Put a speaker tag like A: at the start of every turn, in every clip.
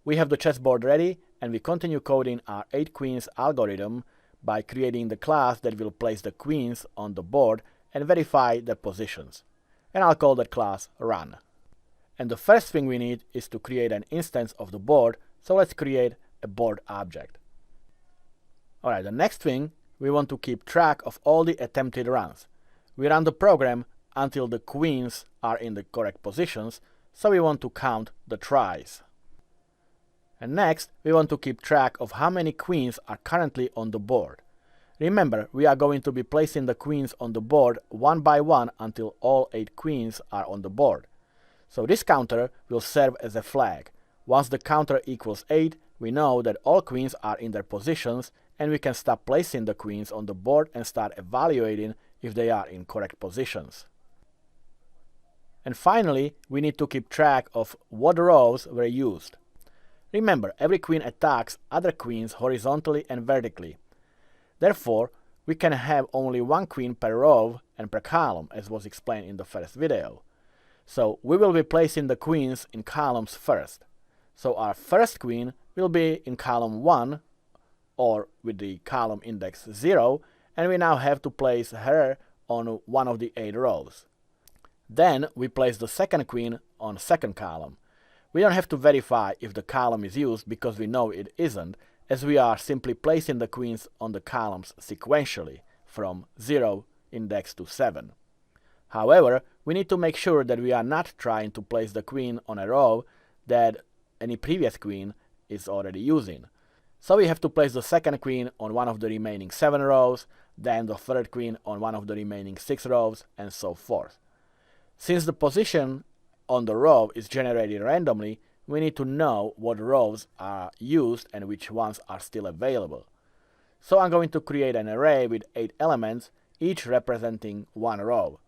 A: we have the chessboard ready, and we continue coding our 8 queens algorithm by creating the class that will place the queens on the board and verify their positions. And I'll call that class run. And the first thing we need is to create an instance of the board, so let's create a board object. Alright, the next thing, we want to keep track of all the attempted runs. We run the program until the queens are in the correct positions, so we want to count the tries. And next, we want to keep track of how many queens are currently on the board. Remember, we are going to be placing the queens on the board one by one until all 8 queens are on the board. So this counter will serve as a flag. Once the counter equals 8, we know that all queens are in their positions, and we can stop placing the queens on the board and start evaluating if they are in correct positions. And finally, we need to keep track of what rows were used. Remember, every queen attacks other queens horizontally and vertically. Therefore, we can have only one queen per row and per column, as was explained in the first video. So we will be placing the queens in columns first. So our first queen will be in column 1, or with the column index 0, and we now have to place her on one of the 8 rows. Then we place the second queen on second column. We don't have to verify if the column is used because we know it isn't, as we are simply placing the queens on the columns sequentially from 0 index to 7. However, we need to make sure that we are not trying to place the queen on a row that any previous queen is already using. So we have to place the second queen on one of the remaining 7 rows, then the third queen on one of the remaining 6 rows, and so forth. Since the position on the row is generated randomly, we need to know what rows are used and which ones are still available. So I'm going to create an array with 8 elements, each representing one row.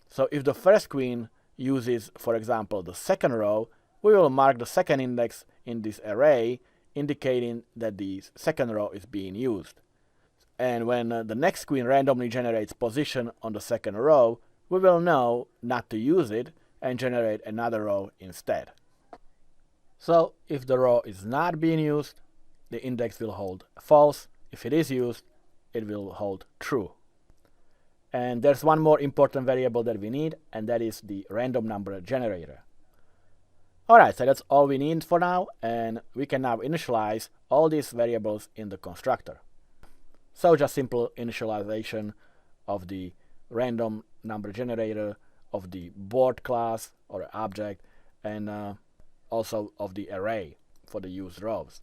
A: So if the first queen uses, for example, the second row, we will mark the second index in this array, indicating that the second row is being used. And when the next queen randomly generates position on the second row, we will know not to use it and generate another row instead. So if the row is not being used, the index will hold false. If it is used, it will hold true. And there's one more important variable that we need, and that is the random number generator. Alright, so that's all we need for now, and we can now initialize all these variables in the constructor. So just simple initialization of the random number generator, of the board class or object, and also of the array for the used rows.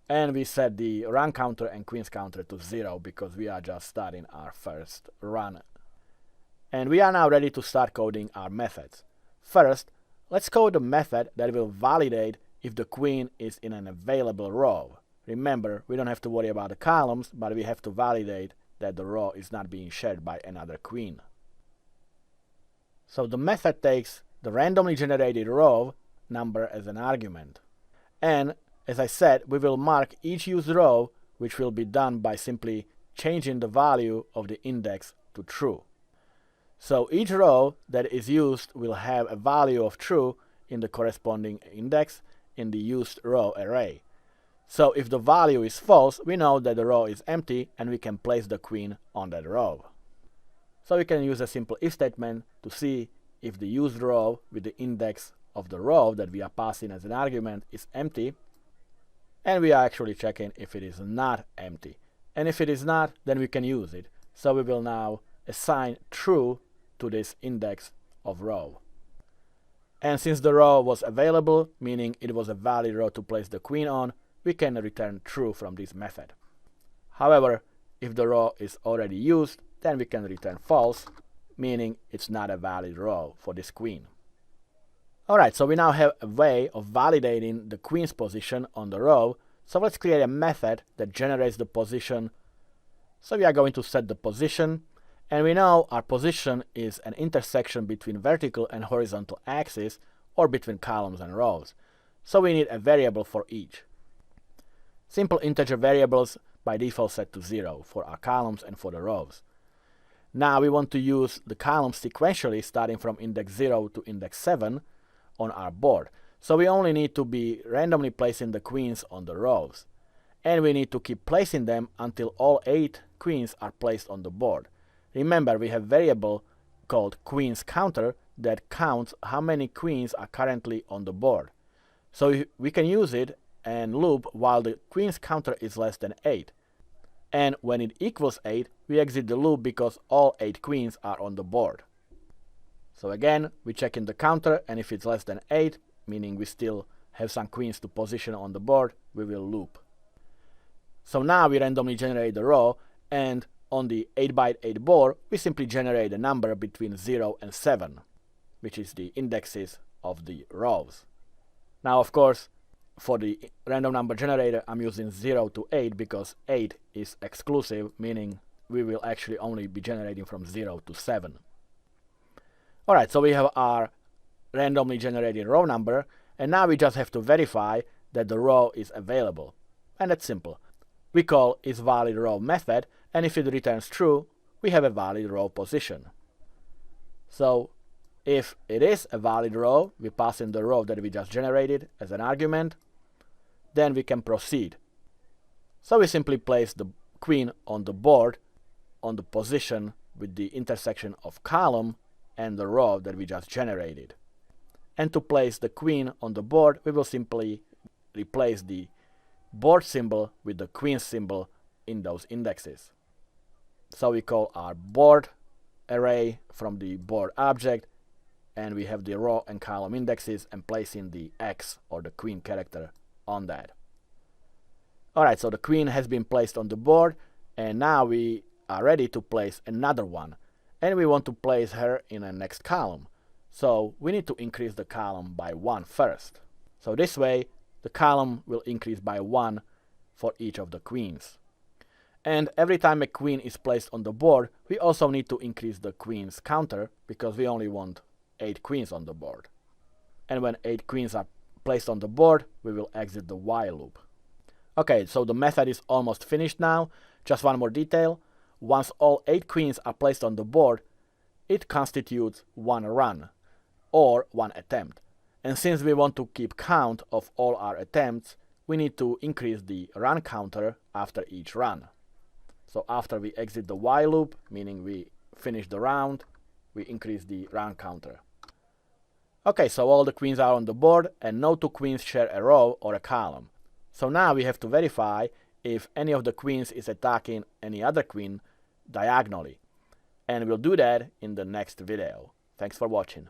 A: And we set the run counter and queens counter to 0 because we are just starting our first run. And we are now ready to start coding our methods. First, let's code a method that will validate if the queen is in an available row. Remember, we don't have to worry about the columns, but we have to validate that the row is not being shared by another queen. So the method takes the randomly generated row number as an argument. And as I said, we will mark each used row, which will be done by simply changing the value of the index to true. So each row that is used will have a value of true in the corresponding index in the used row array. So if the value is false, we know that the row is empty and we can place the queen on that row. So we can use a simple if statement to see if the used row with the index of the row that we are passing as an argument is empty, and we are actually checking if it is not empty. And if it is not, then we can use it. So we will now assign true to this index of row. And since the row was available, meaning it was a valid row to place the queen on, we can return true from this method. However, if the row is already used, then we can return false, meaning it's not a valid row for this queen. Alright, so we now have a way of validating the queen's position on the row, so let's create a method that generates the position. So we are going to set the position, and we know our position is an intersection between vertical and horizontal axes, or between columns and rows. So we need a variable for each. Simple integer variables by default set to 0 for our columns and for the rows. Now we want to use the columns sequentially starting from index 0 to index 7 on our board. So we only need to be randomly placing the queens on the rows. And we need to keep placing them until all 8 queens are placed on the board. Remember, we have a variable called queens counter that counts how many queens are currently on the board. So we can use it and loop while the queens counter is less than 8. And when it equals 8, we exit the loop because all 8 queens are on the board. So again, we check in the counter, and if it's less than 8, meaning we still have some queens to position on the board, we will loop. So now we randomly generate the row, and on the 8x8 board, we simply generate a number between 0 and 7, which is the indexes of the rows. Now, of course, for the random number generator, I'm using 0 to 8 because 8 is exclusive, meaning we will actually only be generating from 0 to 7. Alright, so we have our randomly generated row number, and now we just have to verify that the row is available. And that's simple. We call isValidRow method, and if it returns true, we have a valid row position. So if it is a valid row, we pass in the row that we just generated as an argument, then we can proceed. So we simply place the queen on the board on the position with the intersection of column and the row that we just generated. And to place the queen on the board, we will simply replace the board symbol with the queen symbol in those indexes. So we call our board array from the board object, and we have the row and column indexes and placing the X or the queen character on that. Alright, so the queen has been placed on the board, and now we are ready to place another one. And we want to place her in the next column. So we need to increase the column by 1 first. So this way, the column will increase by 1 for each of the queens. And every time a queen is placed on the board, we also need to increase the queens counter because we only want 8 queens on the board. And when 8 queens are placed on the board, we will exit the while loop. Okay, so the method is almost finished now. Just one more detail. Once all 8 queens are placed on the board, it constitutes one run, or one attempt. And since we want to keep count of all our attempts, we need to increase the run counter after each run. So after we exit the while loop, meaning we finish the round, we increase the run counter. Okay, so all the queens are on the board, and no 2 queens share a row or a column. So now we have to verify if any of the queens is attacking any other queen diagonally. And we'll do that in the next video. Thanks for watching.